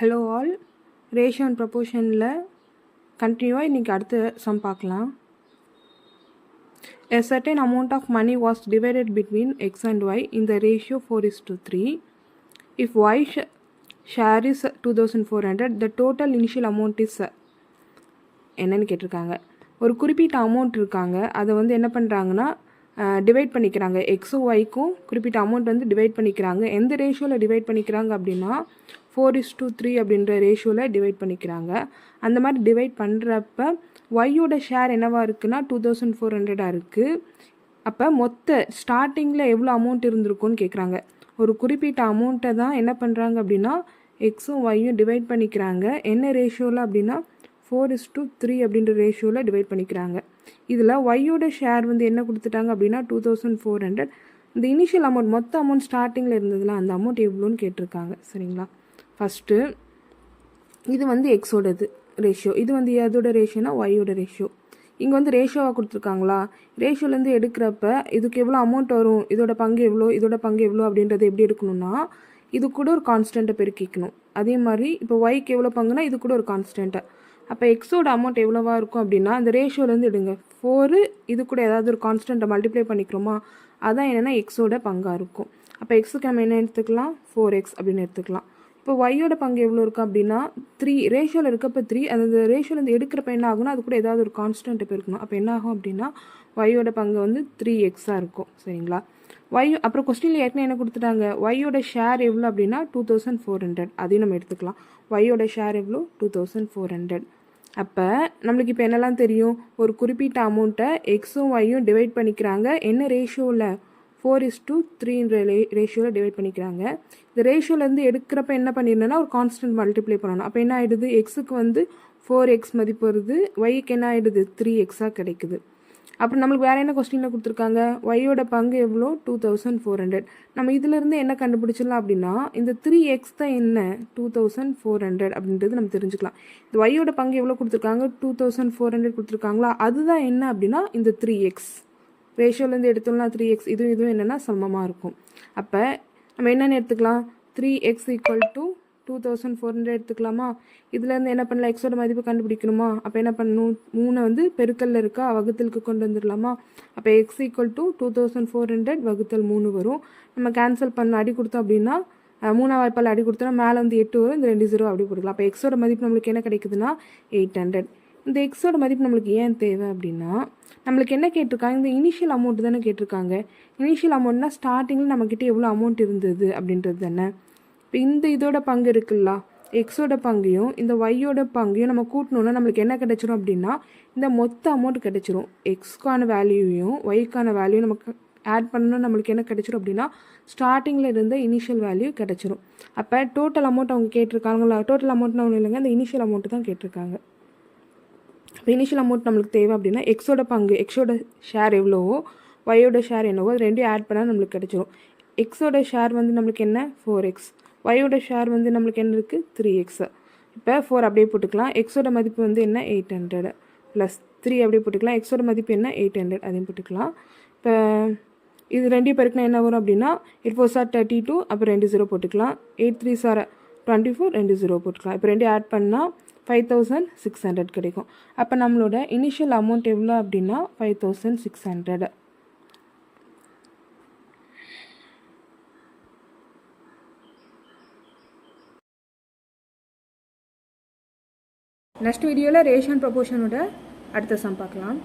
Hello all, ratio and ப்ரொபோர்ஷனில் கண்டினியூவாக இன்றைக்கி அடுத்த சம் பார்க்கலாம். A certain amount of money was divided between x and y in the ratio 4:3. If y share is 2400, the total initial amount is என்னன்னு கேட்டிருக்காங்க. ஒரு குறிப்பிட்ட amount இருக்காங்க, அதை வந்து என்ன பண்ணுறாங்கன்னா டிவைட் பண்ணிக்கிறாங்க. எக்ஸும் ஒய்க்கும் குறிப்பிட்ட அமௌண்ட் வந்து டிவைட் பண்ணிக்கிறாங்க. எந்த ரேஷியோவில் டிவைட் பண்ணிக்கிறாங்க அப்படின்னா 4:3 அப்படின்ற ரேஷியோவில் டிவைட் பண்ணிக்கிறாங்க. அந்த மாதிரி டிவைட் பண்ணுறப்ப ஒய்யோட ஷேர் என்னவாக இருக்குன்னா 2400 இருக்குது. அப்போ மொத்த ஸ்டார்டிங்கில் எவ்வளோ அமௌண்ட் இருந்திருக்குன்னு கேட்குறாங்க. ஒரு குறிப்பிட்ட அமௌண்ட்டை தான் என்ன பண்ணுறாங்க அப்படின்னா எக்ஸும் ஒய்யும் டிவைட் பண்ணிக்கிறாங்க. என்ன ரேஷியோவில் அப்படின்னா 4:3 அப்படின்ற ரேஷியோவில் டிவைட் பண்ணிக்கிறாங்க. இதில் ஒய்யோட ஷேர் வந்து என்ன கொடுத்துட்டாங்க அப்படின்னா 2400. இந்த இனிஷியல் அமௌண்ட் மொத்த அமௌண்ட் ஸ்டார்டிங்கில் இருந்ததுல அந்த அமௌண்ட் எவ்வளோன்னு கேட்டிருக்காங்க. சரிங்களா, ஃபஸ்ட்டு இது வந்து எக்ஸோடது ரேஷியோ, இது வந்து எதோட ரேஷியோனா ஒய்யோட ரேஷியோ. இங்கே வந்து ரேஷியோவாக கொடுத்துருக்காங்களா, ரேஷியோலேருந்து எடுக்கிறப்ப இதுக்கு எவ்வளோ அமௌண்ட் வரும், இதோட பங்கு எவ்வளோ, இதோட பங்கு எவ்வளோ அப்படின்றது எப்படி எடுக்கணும்னா இது கூட ஒரு கான்ஸ்டண்ட்டை பெருக்கிக்கணும். அதே மாதிரி இப்போ ஒய்க்கு எவ்வளோ பங்குனா இது கூட ஒரு கான்ஸ்டண்ட்டை. அப்போ எக்ஸோட அமௌண்ட் எவ்வளோவா இருக்கும் அப்படின்னா அந்த ரேஷியோலேருந்து எடுங்க 4, இது கூட ஏதாவது ஒரு கான்ஸ்டண்ட்டை மல்டிப்ளை பண்ணிக்கிறோமா, அதான் என்னென்னா எக்ஸோட பங்காக இருக்கும். அப்போ எக்ஸுக்கு நம்ம என்ன எடுத்துக்கலாம் 4x அப்படின்னு எடுத்துக்கலாம். இப்போ ஒய்யோட பங்கு எவ்வளோ இருக்கும் அப்படின்னா 3, ரேஷியோவில் இருக்கப்போ 3, அந்த ரேஷியோலேருந்து எடுக்கிறப்ப என்ன ஆகும்னா அது கூட ஏதாவது ஒரு கான்ஸ்டண்ட்டை பெருக்கணும். அப்போ என்ன ஆகும் அப்படின்னா ஒய்யோட பங்கு வந்து 3x இருக்கும். சரிங்களா, ஒய் அப்புறம் கொஸ்டினில் ஏற்கனவே என்ன கொடுத்துட்டாங்க, ஒய்யோட ஷேர் எவ்வளோ அப்படின்னா 2400, அதையும் நம்ம எடுத்துக்கலாம். ஒய்யோட ஷேர் எவ்வளோ 2400. அப்போ நம்மளுக்கு இப்போ என்னெல்லாம் தெரியும், ஒரு குறிப்பிட்ட அமௌண்ட்டை எக்ஸும் ஒய்யும் டிவைட் பண்ணிக்கிறாங்க. என்ன ரேஷியோவில் 4:3ன்ற ரேஷியோவில் டிவைட் பண்ணிக்கிறாங்க. இந்த ரேஷியோலேருந்து எடுக்கிறப்ப என்ன பண்ணிடணும்னா ஒரு கான்ஸ்டன்ட் மல்டிப்ளை பண்ணணும். அப்போ என்ன ஆகிடுது, எக்ஸுக்கு வந்து 4x மதிப்பு வருது, ஒய்க்கு என்ன ஆகிடுது 3xாக கிடைக்குது. அப்புறம் நம்மளுக்கு வேறு என்ன கொஸ்டினில் கொடுத்துருக்காங்க, ஒய்யோட பங்கு எவ்வளோ 2400. நம்ம இதிலேருந்து என்ன கண்டுபிடிச்சிடலாம் அப்படின்னா இந்த 3x தான் என்ன 2400 அப்படின்றது நம்ம தெரிஞ்சுக்கலாம். இந்த ஒய்யோட பங்கு எவ்வளோ கொடுத்துருக்காங்க 2400 கொடுத்துருக்காங்களா, அதுதான் என்ன அப்படின்னா இந்த 3x. ரேஷியோலேருந்து எடுத்தோம்னா 3x, இதுவும் என்னென்னா சமமாக இருக்கும். அப்போ நம்ம என்னென்னு எடுத்துக்கலாம் 3x = 2400 எடுத்துக்கலாமா. இதுலேருந்து என்ன பண்ணலாம், எக்ஸோட மதிப்பு கண்டுபிடிக்கணுமா. அப்போ என்ன பண்ணணும், 3 வந்து பெருக்கல்ல இருக்கா, வகுத்தலுக்கு கொண்டு வந்துடலாமா. அப்போ x = 2400 வகுத்தல் 3 வரும். நம்ம கேன்சல் பண்ண அடி கொடுத்தோம் அப்படின்னா 3ஆம் வாய்ப்பால் அடி கொடுத்தோம்னா மேலே வந்து 8 வரும், இந்த 2 0 அப்படி போட்டுக்கலாம். அப்போ எக்ஸோட மதிப்பு நம்மளுக்கு என்ன கிடைக்குதுன்னா 800. இந்த எக்ஸோட மதிப்பு நம்மளுக்கு ஏன் தேவை அப்படின்னா நம்மளுக்கு என்ன கேட்டிருக்காங்க, இந்த இனிஷியல் அமௌண்ட் தானே கேட்டிருக்காங்க. இனிஷியல் அமௌண்ட்னா ஸ்டார்டிங்கில் நம்மக்கிட்ட எவ்வளோ அமௌண்ட் இருந்தது அப்படின்றது தானே. இப்போ இந்த இதோட பங்கு இருக்குல்ல, எக்ஸோட பங்கையும் இந்த ஒய்யோட பங்கையும் நம்ம கூட்டணுன்னா நம்மளுக்கு என்ன கிடைச்சிரும் அப்படின்னா இந்த மொத்த அமௌண்ட் கிடைச்சிரும். எக்ஸ்க்கான வேல்யூவையும் ஒய்க்கான வேல்யூ நமக்கு ஆட் பண்ணணும், நம்மளுக்கு என்ன கிடைச்சிரும் அப்படின்னா ஸ்டார்டிங்கில் இருந்த இனிஷியல் வேல்யூ கிடைச்சிரும். அப்போ டோட்டல் அமௌண்ட் அவங்க கேட்டிருக்காங்களா, டோட்டல் அமௌண்ட்னா ஒன்றும் இல்லைங்க, அந்த இனிஷியல் அமௌண்ட்டு தான் கேட்டிருக்காங்க. இப்போ இனிஷியல் அமௌண்ட் நம்மளுக்கு தேவை அப்படின்னா எக்ஸோட பங்கு, எக்ஸோட ஷேர் எவ்வளவோ ஒய்யோட ஷேர் என்னவோ அது ரெண்டையும் ஆட் பண்ணால் நம்மளுக்கு கிடைச்சிரும். எக்ஸோட ஷேர் வந்து நம்மளுக்கு என்ன 4x, ஒய்யோட ஷேர் வந்து நம்மளுக்கு என்ன இருக்குது 3x. இப்போ 4 அப்படியே போட்டுக்கலாம். எக்ஸோட மதிப்பு வந்து என்ன 800 + 3 அப்படியே போட்டுக்கலாம். எக்ஸோட மதிப்பு என்ன 800 அதையும் போட்டுக்கலாம். இப்போ இது ரெண்டையும் பெருக்கினா என்ன வரும் அப்படின்னா 8 4 32, அப்புறம் 2 0 போட்டுக்கலாம். 8 3 24, 2 0 போட்டுக்கலாம். இப்போ ரெண்டையும் ஆட் பண்ணால் 5600 கிடைக்கும். அப்போ நம்மளோட இனிஷியல் அமௌண்ட் எவ்வளோ அப்படின்னா 5600. நெக்ஸ்ட் வீடியோவில் ரேஷியோ அண்ட் ப்ரொபோர்ஷனோட அடுத்த சம் பார்க்கலாம்.